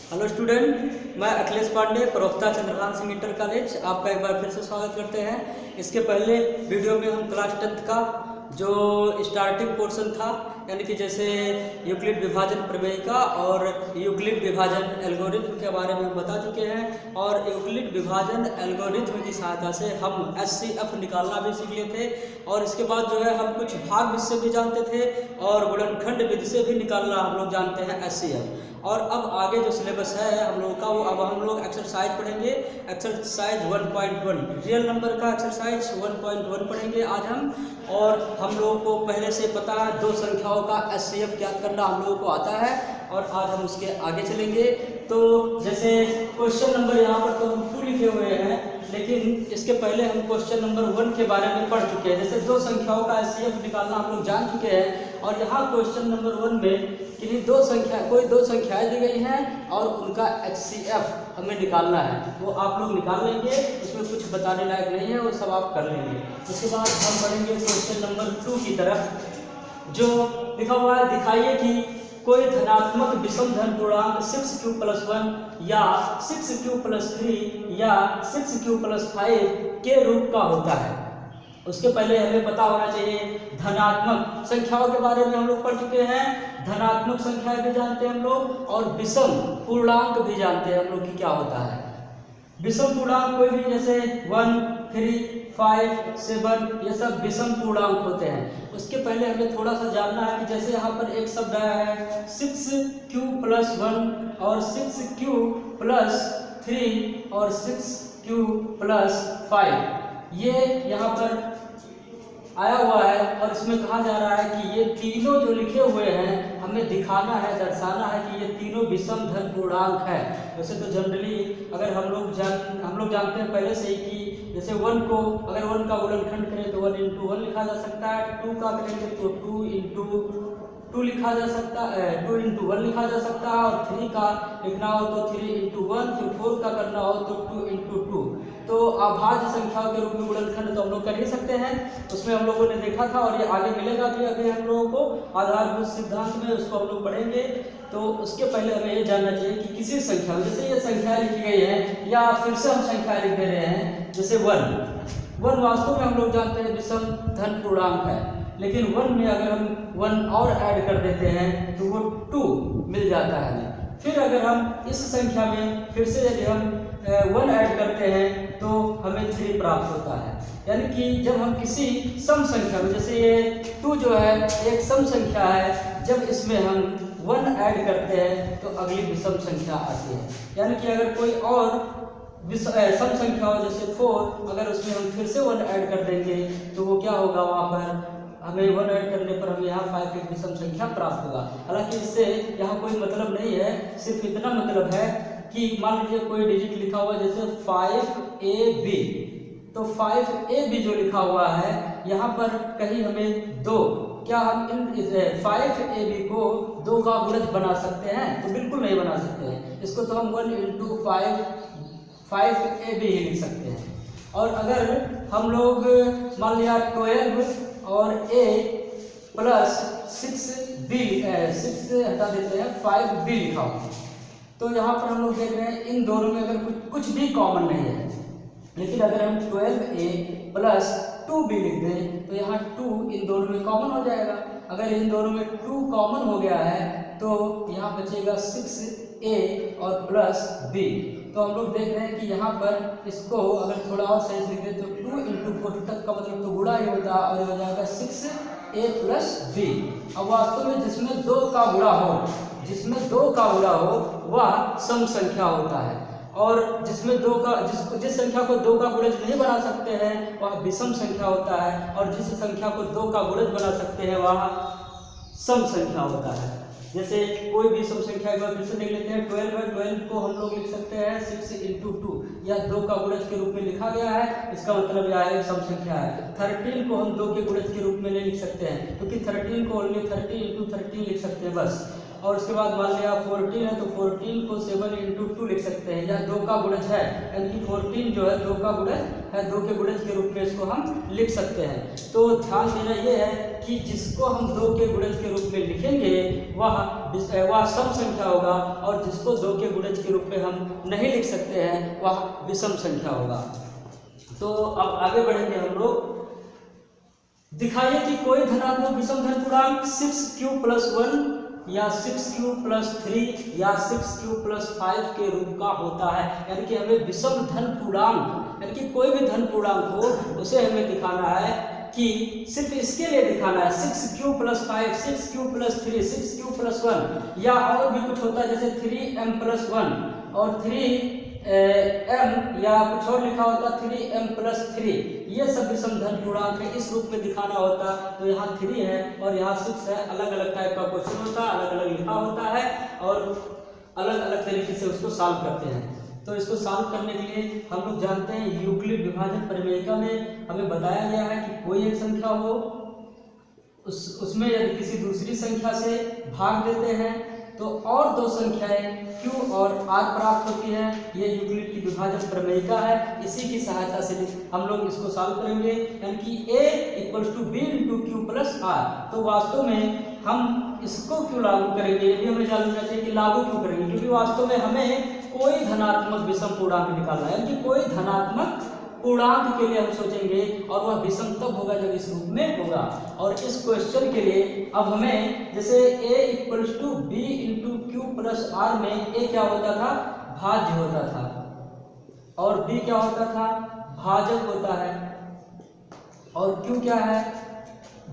Hello student, मैं अखिलेश पांडे, प्रवक्ता Chandrakant Singh inter college आपका एक बार फिर से स्वागत करते हैं। इसके पहले वीडियो में हम क्लास 10th का जो स्टार्टिंग पोर्शन था, यानी कि जैसे यूक्लिड विभाजन प्रमेयिका और यूक्लिड विभाजन एल्गोरिथम के बारे में हम बता चुके हैं। और यूक्लिड विभाजन एल्गोरिथम की सहायता से हम HCF निकालना भी सीख लिए थे। और इसके बाद जो है हम कुछ भाग विधि से भी जानते थे और गुणनखंड विधि से भी निकालना हम लोग जानते हैं HCF। और अब आगे जो सिलेबस है हम लोगों का, वो अब हम लोग एक्सरसाइज पढ़ेंगे। एक्सरसाइज 1.1 रियल नंबर का एक्सरसाइज 1.1 पढ़ेंगे आज हम। और हम लोगों को पहले से पता है दो संख्याओं का HCF ज्ञात करना हम लोगों को आता है, और आज हम उसके आगे चलेंगे। तो जैसे क्वेश्चन नंबर यहाँ पर तो हम 2 लिखे हुए हैं, लेकिन इसके पहले हम क्वेश्चन नंबर 1 के बारे में पढ़ चुके हैं। जैसे दो संख्याओं का HCF निकालना हम लोग जान चुके हैं। और यहाँ क्वेश्चन नंबर 1 में किन्हीं कोई दो संख्याएं दी गई हैं और उनका HCF हमें निकालना है। वो आप लोग निकाल लेंगे, उसमें कुछ बताने लायक नहीं है, वो सब आप कर लेंगे। उसके बाद हम पढ़ेंगे क्वेश्चन नंबर 2 की तरफ, जो लिखा हुआ है, दिखाइए कि कोई धनात्मक विषम धन पूर्णांक 6q+1 या 6q+3 या 6q+5 के रूप का होता है। उसके पहले हमें पता होना चाहिए धनात्मक संख्याओं के बारे में हम लोग पढ़ चुके हैं। धनात्मक संख्याएं भी जानते हैं हम लोग, और विषम पूर्णांक भी जानते हैं हम लोग कि क्या होता है। विषम पूर्णांक कोई भी, जैसे 1, 3, 5, 7, ये सब विषम पूर्णांक होते हैं। उसके पहले हमें थोड़ा सा जानना है कि जैसे यहाँ पर एक शब्द आया है 6q+1 और 6q+3 और 6q+5, ये यहाँ पर आया हुआ है। और इसमें कहा जा रहा है कि ये तीनों जो लिखे हुए हैं हमें दिखाना है, दर्शाना है कि ये तीनों विषम धन पूर्णांक है। वैसे तो जनरली अगर हम लोग जानते हैं पहले से ही कि जैसे 1 को अगर 1 का गुणनखंड करें तो 1 × 1 लिखा जा सकता है, 2 का करेंगे तो 2 × 2 लिखा जा सकता है, 2 × 1 लिखा जा सकता है। और 3 का लिखना हो तो 3 × 1, फिर 4 का करना हो तो 2 × 2। तो अभाज्य संख्याओं के रूप में गुणनखंड तो हम लोग कर ही सकते हैं, उसमें हम लोगों ने देखा था और ये आगे मिलेगा भी अभी हम लोगों को आधारभूत सिद्धांत में, उसको हम लोग पढ़ेंगे। तो उसके पहले हमें ये जानना चाहिए कि किसी संख्या में, जैसे ये संख्या लिखी गई है या फिर से हम संख्या लिख दे रहे हैं, जैसे 1 वास्तव में हम लोग जानते हैं विषम धन पूर्णांक है, लेकिन 1 में अगर हम 1 और ऐड कर देते हैं तो वो 2 मिल जाता है हमें। फिर अगर हम इस संख्या में फिर से यदि हम 1 ऐड करते हैं तो हमें 3 प्राप्त होता है। यानी कि जब हम किसी सम संख्या में, जैसे ये 2 जो है एक सम संख्या है, जब इसमें हम 1 ऐड करते हैं तो अगली विषम संख्या आती है। यानी कि अगर कोई और सम संख्या हो जैसे 4, अगर उसमें हम फिर से 1 ऐड कर देंगे तो वो क्या होगा, वहाँ पर हमें 1 ऐड करने पर हमें यहाँ 5 एक विषम संख्या प्राप्त होगा। हालांकि इससे यहाँ कोई मतलब नहीं है, सिर्फ इतना मतलब है कि मान लीजिए कोई डिजिट लिखा हुआ जैसे 5AB, तो 5AB जो लिखा हुआ है यहाँ पर कहीं हमें 2, क्या हम इन 5AB को 2 का गुणज बना सकते हैं? तो बिल्कुल नहीं बना सकते हैं। इसको तो हम 1 × 5AB ही लिख सकते हैं। और अगर हम लोग मान लिया 12 और A प्लस 6B, 6 हटा देते हैं, 5B लिखा हुआ, तो यहाँ पर हम लोग देख रहे हैं इन दोनों में अगर कुछ भी कॉमन नहीं है। लेकिन अगर हम 12A प्लस 2B लिख दें तो यहाँ 2 इन दोनों में कॉमन हो जाएगा। अगर इन दोनों में 2 कॉमन हो गया है तो यहाँ बचेगा 6A और प्लस B। तो हम लोग देख रहे हैं कि यहाँ पर इसको अगर थोड़ा और सही लिख दें तो 2 × 4 तक का मतलब तो गुणा ही होता है, और ये हो जाएगा 6A प्लस B। अब वास्तव में जिसमें 2 का गुणा हो वह सम संख्या होता है, और जिसमें जिस संख्या को 2 का गुणज नहीं बना सकते हैं वह विषम संख्या होता है, और जिस संख्या को 2 का गुणज बना सकते हैं वह सम संख्या होता है। जैसे कोई भी सम संख्या एक बार फिर से देख लेते हैं, 12 है, 12 को हम लोग लिख सकते हैं 6 × 2, या 2 का गुणज के रूप में लिखा गया है, इसका मतलब यह है सम संख्या है। 13 को हम 2 के गुणज के रूप में नहीं लिख सकते हैं, क्योंकि 13 को ओनली 30 × 13 लिख सकते हैं बस। और उसके बाद मान लिया 14 है तो 14 को 7 इंटू 2 लिख सकते हैं, या 2 का गुणज है, यानी कि 14 जो है 2 का गुणज है, 2 के गुणज के रूप में इसको हम लिख सकते हैं। तो ध्यान देना ये है कि जिसको हम 2 के गुणज के रूप में लिखेंगे वह सम संख्या होगा, और जिसको 2 के गुणज के रूप में हम नहीं लिख सकते हैं वह विषम संख्या होगा। तो अब आगे बढ़ेंगे हम लोग। दिखाइए कि कोई धनात्मक विषम धन पूर्णांक 6q + 1 या 6q + 3 या 6q + 5 के रूप का होता है। यानी कि हमें विषम धन पूर्णांक, यानी कि कोई भी धन पूर्णांक हो उसे हमें दिखाना है कि सिर्फ इसके लिए दिखाना है 6q + 5, 6q + 3, 6q + 1, या और भी कुछ होता है जैसे 3m + 1 और 3m, या कुछ और लिखा होता 3m + 3, ये सब विषम धन पूर्णांक है, इस रूप में दिखाना होता। तो यहाँ 3 है और यहाँ 6 है, अलग अलग टाइप का क्वेश्चन होता है, अलग अलग लिखा होता है और अलग अलग तरीके से उसको सॉल्व करते हैं। तो इसको सॉल्व करने के लिए हम लोग जानते हैं यूक्लिड विभाजन प्रमेयिका में हमें बताया गया है कि कोई एक संख्या हो उसमें यदि किसी दूसरी संख्या से भाग देते हैं तो और दो संख्याएं q और r प्राप्त होती हैं। ये यूक्लिड की विभाजन प्रमेयिका है, इसी की सहायता से हम लोग इसको सॉल्व करेंगे। यानी कि a = b × q + r। तो वास्तव में हम इसको क्यों लागू करेंगे, ये भी हमें जानना चाहिए कि लागू क्यों करेंगे, क्योंकि वास्तव में हमें कोई धनात्मक विषम पूर्णांक निकालना है। यानी कि कोई धनात्मक पूर्णांक के लिए हम सोचेंगे और वह विषम तब होगा जब इस रूप में होगा। और इस क्वेश्चन के लिए अब हमें जैसे a = b × q + r में a क्या होता था, भाज्य होता था, और b क्या होता था, भाजक होता है, और q क्या है,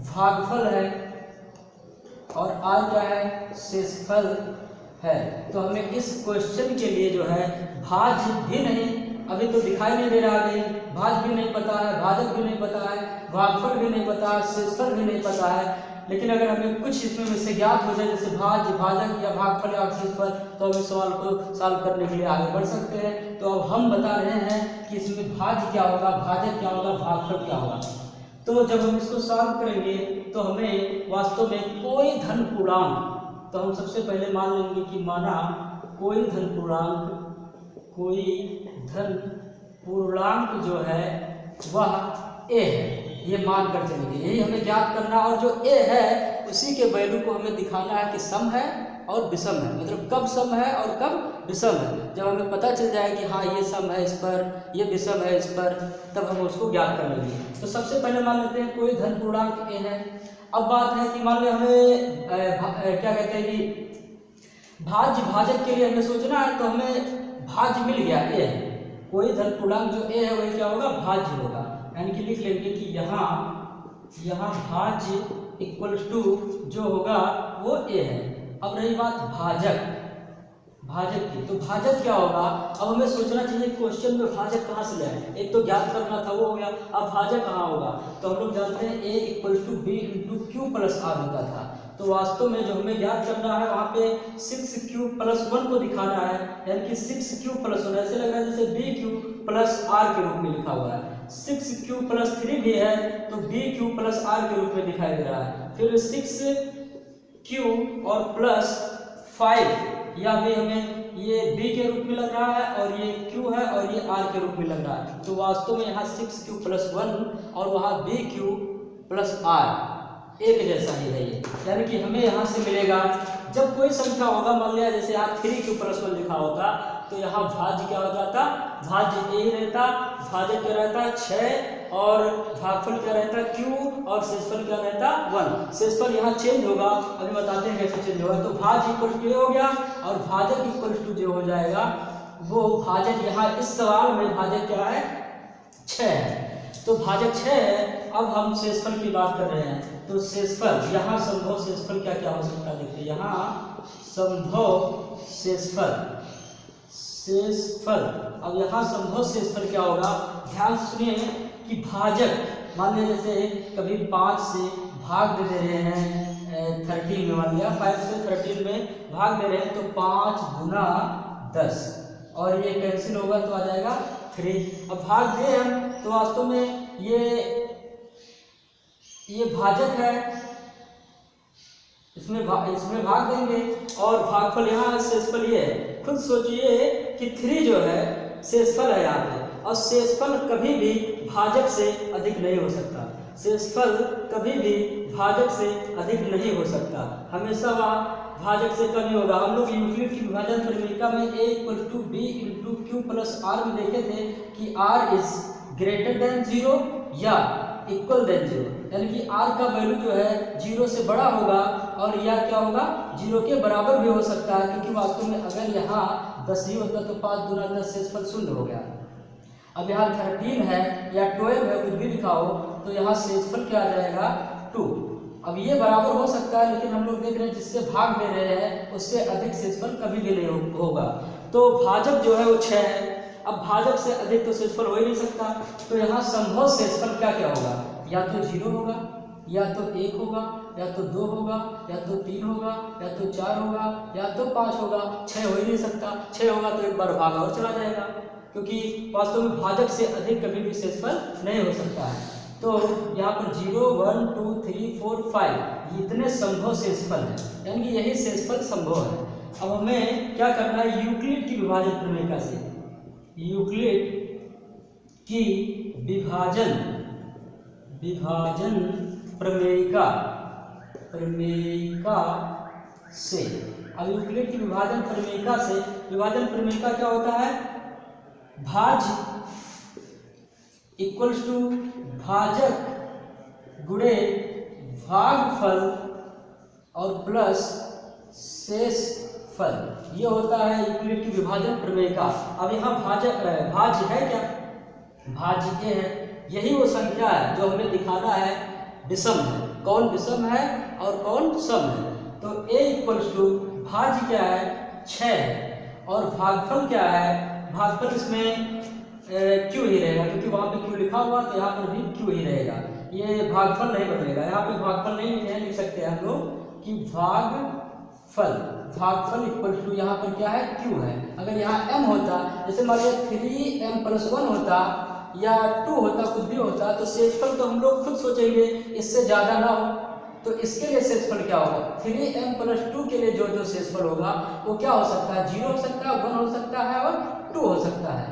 भागफल है, और r क्या है, शेषफल है। तो हमें इस क्वेश्चन के लिए जो है भाज्य भी नहीं, अभी तो दिखाई नहीं दे रहा है, भाज्य भी नहीं पता है, भाजक भी नहीं पता है, भागफल भी नहीं पता है, शेषफल भी नहीं पता है। लेकिन अगर हमें कुछ इसमें से ज्ञात हो जाए जैसे भाज्य, भाजक या भागफल या शेषफल, तो हम इस सवाल को सॉल्व करने के लिए आगे बढ़ सकते हैं। तो अब हम बता रहे हैं कि इसमें भाज्य क्या होगा, भाजक क्या होगा, भागफल क्या होगा। तो जब हम इसको सॉल्व करेंगे तो हमें वास्तव में कोई धन पूर्णांक, तो हम सबसे पहले मान लेंगे कि माना कोई धन पूर्णांक, कोई धन पूर्णांक जो है वह a है, ये मान कर चलेंगे, यही हमें ज्ञात करना। और जो a है उसी के वैल्यू को हमें दिखाना है कि सम है और विषम है, मतलब कब सम है और कब विषम है। जब हमें पता चल जाए कि हाँ ये सम है इस पर, ये विषम है इस पर, तब हम उसको ज्ञात कर लेंगे। तो सबसे पहले मान लेते हैं कोई धन पूर्णांक a है। अब बात है कि मान लो हमें क्या कहते हैं कि भाज्य भाजक के लिए हमें सोचना है, तो हमें भाज्य मिल गया a है, कोई धन पूर्णांक जो a है वही क्या होगा, भाज्य होगा। यानी कि लिख लेंगे कि यहाँ भाज्य = जो होगा वो a है। अब रही बात भाजक की, तो भाजक क्या होगा, अब हमें सोचना चाहिए क्वेश्चन में भाजक कहाँ से लाए, एक तो ज्ञात करना था वो हो गया, अब भाजक कहाँ होगा। तो हम लोग जानते हैं a = b × q + r होता था। तो वास्तव में जो हमें ज्ञात करना है वहाँ पे 6q + 1 को दिखाना है, यानी कि 6q + 1 ऐसे लग रहा है जैसे bq + r के रूप में लिखा हुआ है। 6q + 3 भी है तो bq + r के रूप में दिखाई दे रहा है। फिर 6q और +5 या भी हमें ये b के रूप में लग रहा है, और ये q है और ये r के रूप में लग रहा है। तो वास्तव में यहाँ 6q + 1 और वहाँ bq + r एक जैसा ही है ये। यानी कि हमें यहाँ से मिलेगा जब कोई संख्या होगा, मान लिया जैसे यहाँ 3q + 1 लिखा होता तो यहाँ भाज्य क्या हो जाता, भाज्य a ही रहता, भाजक क्या रहता 6, और भागफल क्या रहता q, और शेषफल क्या रहता 1। शेषफल यहाँ चेंज होगा, अभी बताते हैं कैसे चेंज होगा। तो भाज्य = a हो गया और भाजक = जो हो जाएगा वो भाजक, यहाँ इस सवाल में भाजक क्या है 6 है, तो भाजक 6 है। अब हम शेषफल की बात कर रहे हैं, तो शेषफल यहाँ संभव शेषफल क्या क्या हो सकता है, देखिए यहाँ संभव शेषफल, अब यहाँ संभव शेषफल क्या होगा, ध्यान से सुनिए कि भाजक मान लिया जैसे कभी 5 से भाग दे रहे हैं 13 में, मान लिया 5 से 13 में भाग दे रहे हैं, तो 5 × 10 और ये कैंसिल होगा तो आ जाएगा 3। अब भाग दे हम, तो वास्तव में ये भाजक है इसमें भाग देंगे और भागफल यहाँ शेषफल ये है। खुद सोचिए कि 3 जो है शेषफल है यहाँ पे, और शेषफल कभी भी भाजक से अधिक नहीं हो सकता। शेषफल कभी भी भाजक से अधिक नहीं हो सकता, हमेशा वह भाजक से कम ही होगा। हम लोग यूक्लिड की विभाजन प्रमेयिका में a = b × q + r में देखे थे कि r इज ग्रेटर देन 0 या इक्वल देन 0, यानी कि r का वैल्यू जो है 0 से बड़ा होगा और या क्या होगा 0 के बराबर भी हो सकता है, क्योंकि वास्तव में अगर यहाँ 10 ही होता तो 5 × 10 शेषफल 0 हो गया। अब यहाँ 13 है या 12 है, कुछ भी लिखा हो, तो यहाँ शेषफल क्या आ जाएगा 2। अब ये बराबर हो सकता है, लेकिन हम लोग देख रहे हैं जिससे भाग दे रहे हैं उससे अधिक शेषफल कभी भी नहीं होगा। तो भाजक जो है वो 6 है। अब भाजक से अधिक तो शेषफल हो ही नहीं सकता, तो यहाँ संभव शेषफल क्या क्या होगा, या तो 0 होगा, या तो 1 होगा, या तो 2 होगा, या तो 3 होगा, या तो 4 होगा, या तो 5 होगा। 6 हो ही नहीं सकता। 6 होगा तो एक बार भाग और चला जाएगा, क्योंकि वास्तव में भाजक से अधिक कभी भी शेषफल नहीं हो सकता है। तो यहाँ पर 0, 1, 2, 3, 4, 5 इतने संभव शेषफल हैं, यानी कि यही शेषफल संभव है। अब हमें क्या करना है, यूक्लिड की विभाजन प्रमेयिका से, यूक्लिड की विभाजन प्रमेयिका से, अब यूक्लिड की विभाजन प्रमेयिका क्या होता है, भाज्य इक्वल्स टू भाजक गुणे भागफल और प्लस शेषफल, ये होता है यूक्लिड की विभाजन प्रमेयिका। अब यहाँ भाज्य है क्या, भाज्य ए है, यही वो संख्या है जो हमें दिखाना है विषम है, कौन विषम है और कौन सम है। तो a = भाज्य क्या है 6 है, और भागफल क्या है, भागफल इसमें क्यों ही रहेगा, क्योंकि वहाँ पे क्यों लिखा हुआ तो यहाँ पर भी क्यों ही रहेगा, ये भागफल नहीं बदलेगा। यहाँ पे भागफल नहीं लिख सकते हैं हम लोग कि भागफल = यहाँ पर क्या है क्यों है। अगर यहाँ m होता, जैसे मान लिया 3m + 1 होता या 2 होता, कुछ भी होता, तो शेषफल तो हम लोग खुद सोचेंगे इससे ज़्यादा ना हो, तो इसके लिए शेषफल क्या होगा, 3m + 2 के लिए जो शेषफल होगा वो क्या हो सकता है, 0 हो सकता है, 1 हो सकता है और 2 हो सकता है।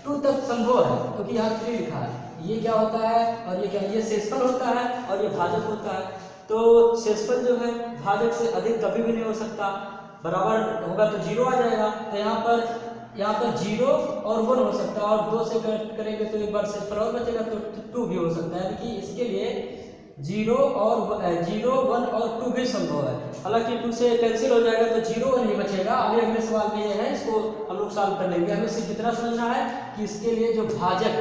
2 तक संभव है क्योंकि यहाँ 3 लिखा है। ये क्या होता है और ये क्या, ये शेषफल होता है और ये भाजक होता है। तो शेषफल जो है भाजक से अधिक कभी भी नहीं हो सकता, बराबर होगा तो 0 आ जाएगा। तो यहाँ पर 0 और 1 हो सकता है, और 2 से करेंगे तो एक बार शेषफल और बचेगा तो 2 भी हो सकता है, यानी कि इसके लिए 0, 1 और 2 भी संभव है। हालांकि 2 से कैंसिल हो जाएगा तो 0 1 ही बचेगा। अगले सवाल में ये है, इसको हम लोग सॉल्व कर लेंगे। हमें सिर्फ इतना समझना है कि इसके लिए जो भाजक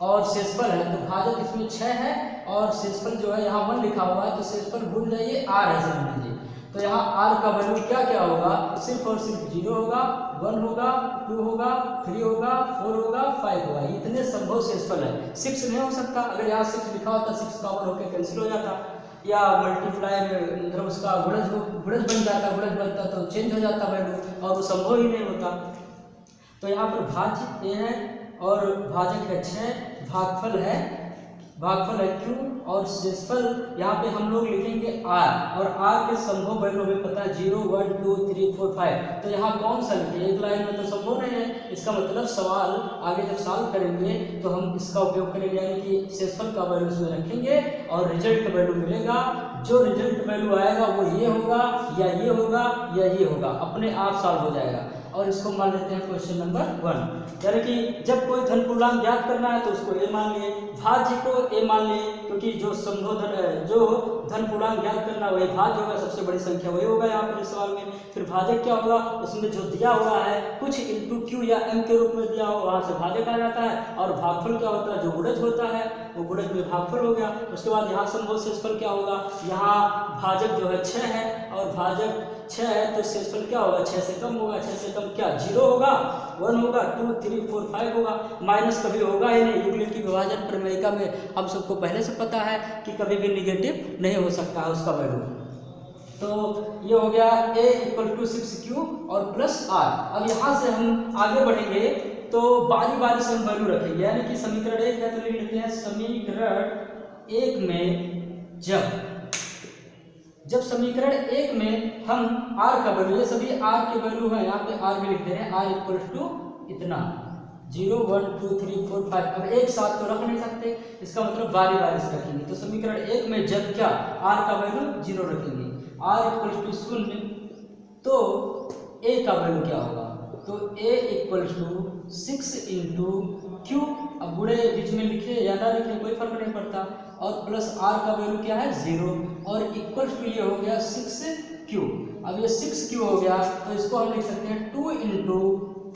और शेषफल है, तो भाजक इसमें 6 है और शेषफल जो है यहाँ 1 लिखा हुआ है, तो शेषफल भूल जाइए, r है समझ लीजिए। तो यहाँ r का वैल्यू क्या क्या होगा, सिर्फ और सिर्फ 0 होगा, 1 होगा, 2 होगा, 3 होगा, 4 होगा, 5 होगा। इतने संभव शेषफल है। 6 नहीं हो सकता, अगर यहाँ 6 लिखा होता 6 का 1 होकर कैंसिल हो जाता, या मल्टीप्लाई मतलब उसका गुणज बन जाता, गुणज बनता तो चेंज हो जाता वैल्यू, और वो संभव ही नहीं होता। तो यहाँ पर भाज्य ए है और भाजक है 6, भागफल है q और शेषफल यहाँ पे हम लोग लिखेंगे r, और r के संभव वैल्यू हमें पता है 0, 1, 2, 3, 4, 5। तो यहाँ कौन सा लिखे, एक लाइन में तो संभव नहीं है। इसका मतलब सवाल आगे जब सॉल्व करेंगे तो हम इसका उपयोग करेंगे, यानी कि शेषफल का वैल्यू इसमें रखेंगे और रिजल्ट वैल्यू मिलेगा। जो रिजल्ट वैल्यू आएगा वो ये होगा या ये होगा या ये होगा, अपने आप सॉल्व हो जाएगा। और इसको मान लेते हैं क्वेश्चन नंबर 1, यानी कि जब कोई धन पूर्णांक ज्ञात करना है तो उसको a मान लिए, भाज्य को a मान लिए, क्योंकि जो धन पूर्णांक ज्ञात करना वही भाज्य होगा, सबसे बड़ी संख्या वही होगा यहाँ पर इस सवाल में। फिर भाजक क्या होगा, उसमें जो दिया हुआ है कुछ इंटू q या m के रूप में दिया हो, वहाँ से भाजक आ जाता है। और भागफल क्या होता है, जो गुणज होता है वो गुणज में भागफल हो गया। उसके बाद यहाँ संभव शेषफल क्या होगा, यहाँ भाजक जो है 6 है और भाजक 6 है तो शेषफल क्या होगा, 6 से कम होगा। 6 से कम क्या, 0 होगा, 1 होगा, 2, 3, 4, 5 होगा, माइनस कभी होगा ही नहीं। यूक्लिड की विभाजन प्रमेयिका में हम सबको पहले से पता है कि कभी भी निगेटिव नहीं हो सकता है उसका वैल्यू। तो ये हो गया a = 6q और प्लस r। अब यहाँ से हम आगे बढ़ेंगे तो बारी बारी से हम वैल्यू रखेंगे, यानी कि समीकरण 1 है तो लिख लेते हैं, समीकरण 1 में जब समीकरण 1 में हम r का वैल्यू, ये सभी r के वैल्यू हैं, यहाँ पे r भी लिख दे रहे हैं, r इक्वल टू इतना 0 1 2 3 4 5। अब एक साथ तो रख नहीं सकते, इसका मतलब बारी बारी से रखेंगे। तो समीकरण 1 में जब क्या r का वैल्यू 0 रखेंगे, r इक्वल टू 0, तो a का वैल्यू क्या होगा, तो a equal to 6 into q, अब बुढ़े बीच में लिखे या ना लिखे कोई फर्क नहीं पड़ता, और प्लस r का वैल्यू क्या है 0, और इक्वल टू ये हो गया 6q। अब ये 6q हो गया तो इसको हम लिख सकते हैं 2 इंटू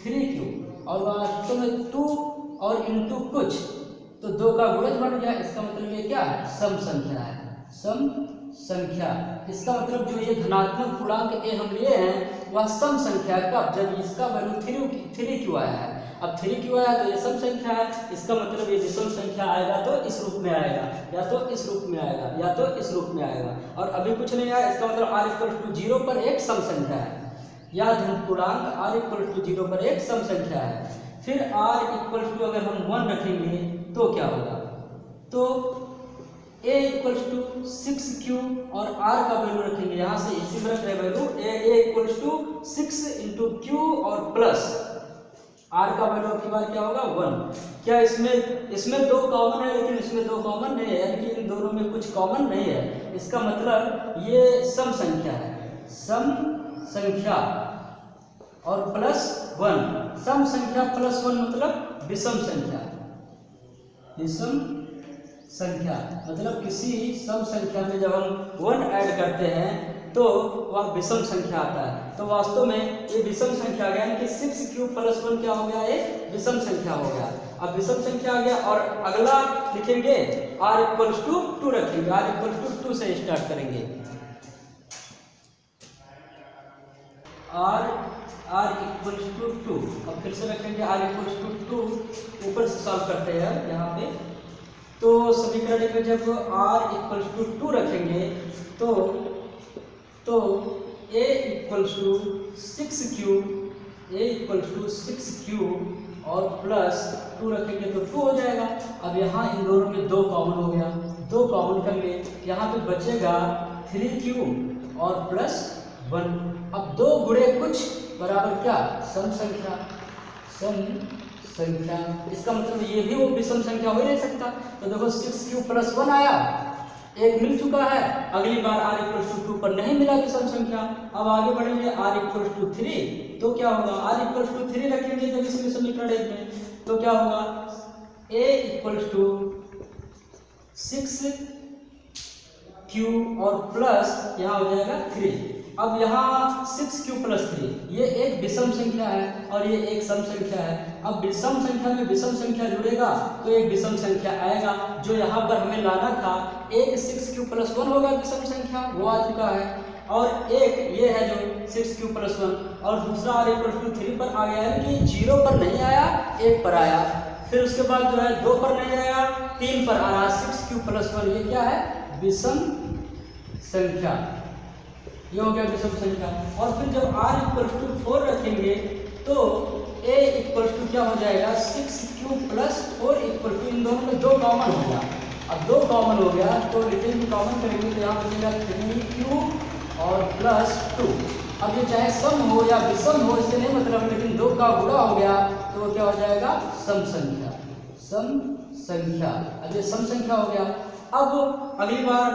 3q, और वास्तव में 2 और इंटू कुछ तो 2 का गुणज बन गया। इसका मतलब ये क्या है, सम संख्या है, सम संख्या। इसका मतलब जो ये धनात्मक पूर्णांक a हम लिए हैं वह सम संख्या कब, जब इसका वैल्यू 3q आया है। अब 3q आया तो ये सम संख्या है, इसका मतलब ये विषम संख्या आएगा तो इस रूप में आएगा, या तो इस रूप में आएगा, या तो इस रूप में आएगा, और अभी कुछ नहीं आया। इसका मतलब r इक्वल टू 0 पर एक सम संख्या है, या धन पूर्णांक r इक्वल टू 0 पर एक सम संख्या है। फिर r इक्वल टू अगर हम 1 रखेंगे तो क्या होगा, तो a इक्वल टू 6q और r का वैल्यू रखेंगे, यहाँ से इसी में रख रहे value a equal to 6 into q और प्लस r का वैल्यू की बार क्या होगा 1। क्या इसमें 2 कॉमन है, लेकिन इसमें 2 कॉमन नहीं है, यानी कि इन दोनों में कुछ कॉमन नहीं है। इसका मतलब ये सम संख्या है, सम संख्या और प्लस 1, सम संख्या प्लस 1 मतलब विषम संख्या, विषम संख्या मतलब किसी सम संख्या में जब हम 1 ऐड करते हैं तो वह विषम संख्या आता है। तो वास्तव में ये विषम संख्या आ गया, यानी कि 6q प्लस 1 क्या हो गया, ये विषम संख्या हो गया। अब विषम संख्या आ गया, और अगला लिखेंगे r इक्वल टू 2 रखेंगे, r इक्वल टू 2 से स्टार्ट करेंगे, r इक्वल टू 2। अब फिर से रखेंगे r इक्वल टू 2, ऊपर से सॉल्व करते हैं यहाँ पे। तो समीकरण में जब r इक्वल टू 2 रखेंगे तो a equal to 6q, a equal to 6q और प्लस 2 रखेंगे तो 2 हो जाएगा। अब यहाँ इन दोनों में 2 कॉमन हो गया, 2 कॉमन कर ले, यहाँ पे बचेगा 3q और प्लस 1। अब 2 गुणे कुछ बराबर क्या, सम संख्या, सम संख्या। इसका मतलब ये भी वो विषम संख्या हो ही नहीं सकता। तो देखो 6q प्लस 1 आया, एक मिल चुका है, अगली बार r इक्वल टू 2 पर नहीं मिला विषम संख्या। अब आगे बढ़ेंगे r इक्वल टू 3, तो क्या होगा, r इक्वल टू 3 रखेंगे जब इसमें समीकरण 1 में, तो क्या होगा a इक्वल टू 6q और प्लस यहाँ हो जाएगा 3। अब यहाँ 6q प्लस 3 ये एक विषम संख्या है और ये एक सम संख्या है। अब विषम संख्या में विषम संख्या जुड़ेगा तो एक विषम संख्या आएगा, जो यहाँ पर हमें लाना था। एक 6q प्लस 1 होगा विषम संख्या, वो आ चुका है, और एक ये है जो 6q प्लस 1, और दूसरा r इक्वल टू 3 पर आ गया, यानी कि 0 पर नहीं आया, 1 पर आया। फिर उसके बाद जो है 2 पर नहीं आया, 3 पर आ रहा, 6q प्लस 1, ये क्या है, विषम संख्या, ये हो गया विषम संख्या। और फिर जब r इक्वल टू 4 रखेंगे तो a इक्वल टू क्या हो जाएगा, 6q प्लस 4 इक्वल टू, इन दोनों में 2 कॉमन हो गया। अब 2 कॉमन हो गया तो लिखेंगे, कॉमन करेंगे तो यहाँ बचेगा 3q और प्लस 2। अब ये चाहे सम हो या विषम हो इससे नहीं मतलब, लेकिन 2 का गुणा हो गया तो वो क्या हो जाएगा, सम संख्या, सम संख्या। अब ये सम संख्या हो गया। अब अगली बार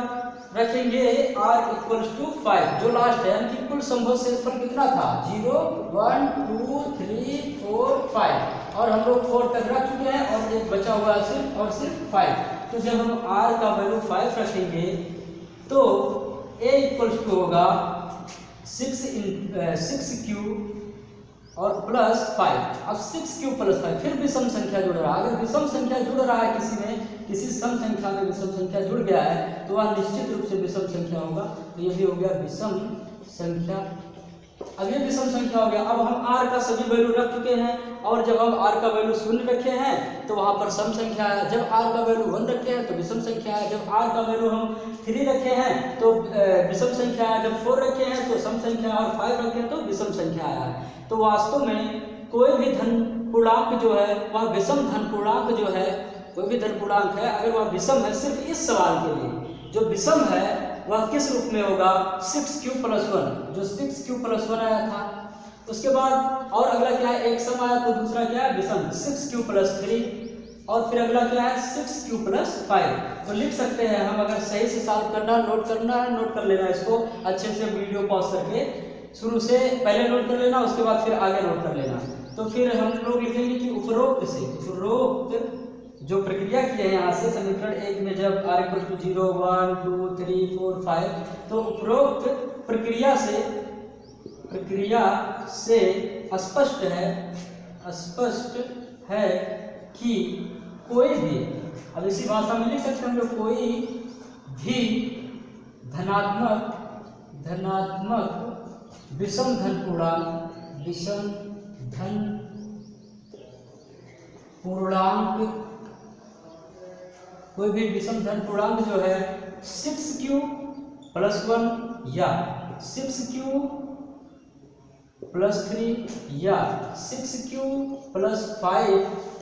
रखेंगे r इक्वल टू 5, जो लास्ट है, यानी कि कुल संभव शेषफल कितना था, 0 1 2 3 4 5, और हम लोग 4 तक रख चुके हैं और एक बचा हुआ है सिर्फ और सिर्फ 5। तो जब हम r का वैल्यू 5 रखेंगे तो a इक्वल टू होगा 6q और प्लस 5। अब 6q प्लस 5, फिर विषम संख्या जुड़ रहा है। अगर विषम संख्या जुड़ रहा है किसी में, किसी सम संख्या में विषम संख्या जुड़ गया है तो वह निश्चित रूप से विषम संख्या होगा। तो ये भी हो गया विषम संख्या। अब ये विषम संख्या हो गया। अब हम r का सभी वैल्यू रख चुके हैं, और जब हम r का वैल्यू 0 रखे हैं तो वहाँ पर सम संख्या है, जब r का वैल्यू 1 रखे हैं तो विषम संख्या है, जब r का वैल्यू हम 3 रखे हैं तो विषम संख्या है, जब 4 रखे हैं तो सम संख्या, और 5 रखे हैं तो विषम संख्या आया है। तो वास्तव में कोई भी धन पूर्णांक जो है वह विषम धन पूर्णांक जो है, कोई भी धन पूर्णांक है अगर वह विषम है, सिर्फ इस सवाल के लिए जो विषम है वह किस रूप में होगा, 6q+1, जो 6q+1 आया था। उसके बाद और अगला क्या है, एक सम आया, तो दूसरा क्या है, विषम, 6q+3, और फिर अगला क्या है, 6q+5। तो लिख सकते हैं हम, अगर सही से सॉल्व करना, नोट करना है, नोट कर लेना इसको अच्छे से, वीडियो पॉज करके शुरू से पहले नोट कर लेना, उसके बाद फिर आगे नोट कर लेना। तो फिर हम लोग लिखेंगे कि उपरोक्त से, उपरोक्त जो प्रक्रिया की है यहाँ से समीकरण 1 में जब r = 0, 1, 2, 3, 4, 5, तो उपरोक्त प्रक्रिया से स्पष्ट है कि कोई भी, अब इसी भाषा में लिख सकते हैं हम लोग, कोई भी धनात्मक विषम धन पूर्णांक, कोई भी विषम धन पूर्णांक जो है 6q+1 या 6q+3 या 6q+5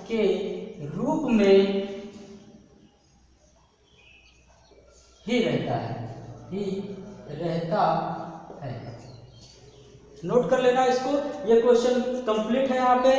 के रूप में ही रहता है। नोट कर लेना इसको, ये क्वेश्चन कंप्लीट है यहाँ पे।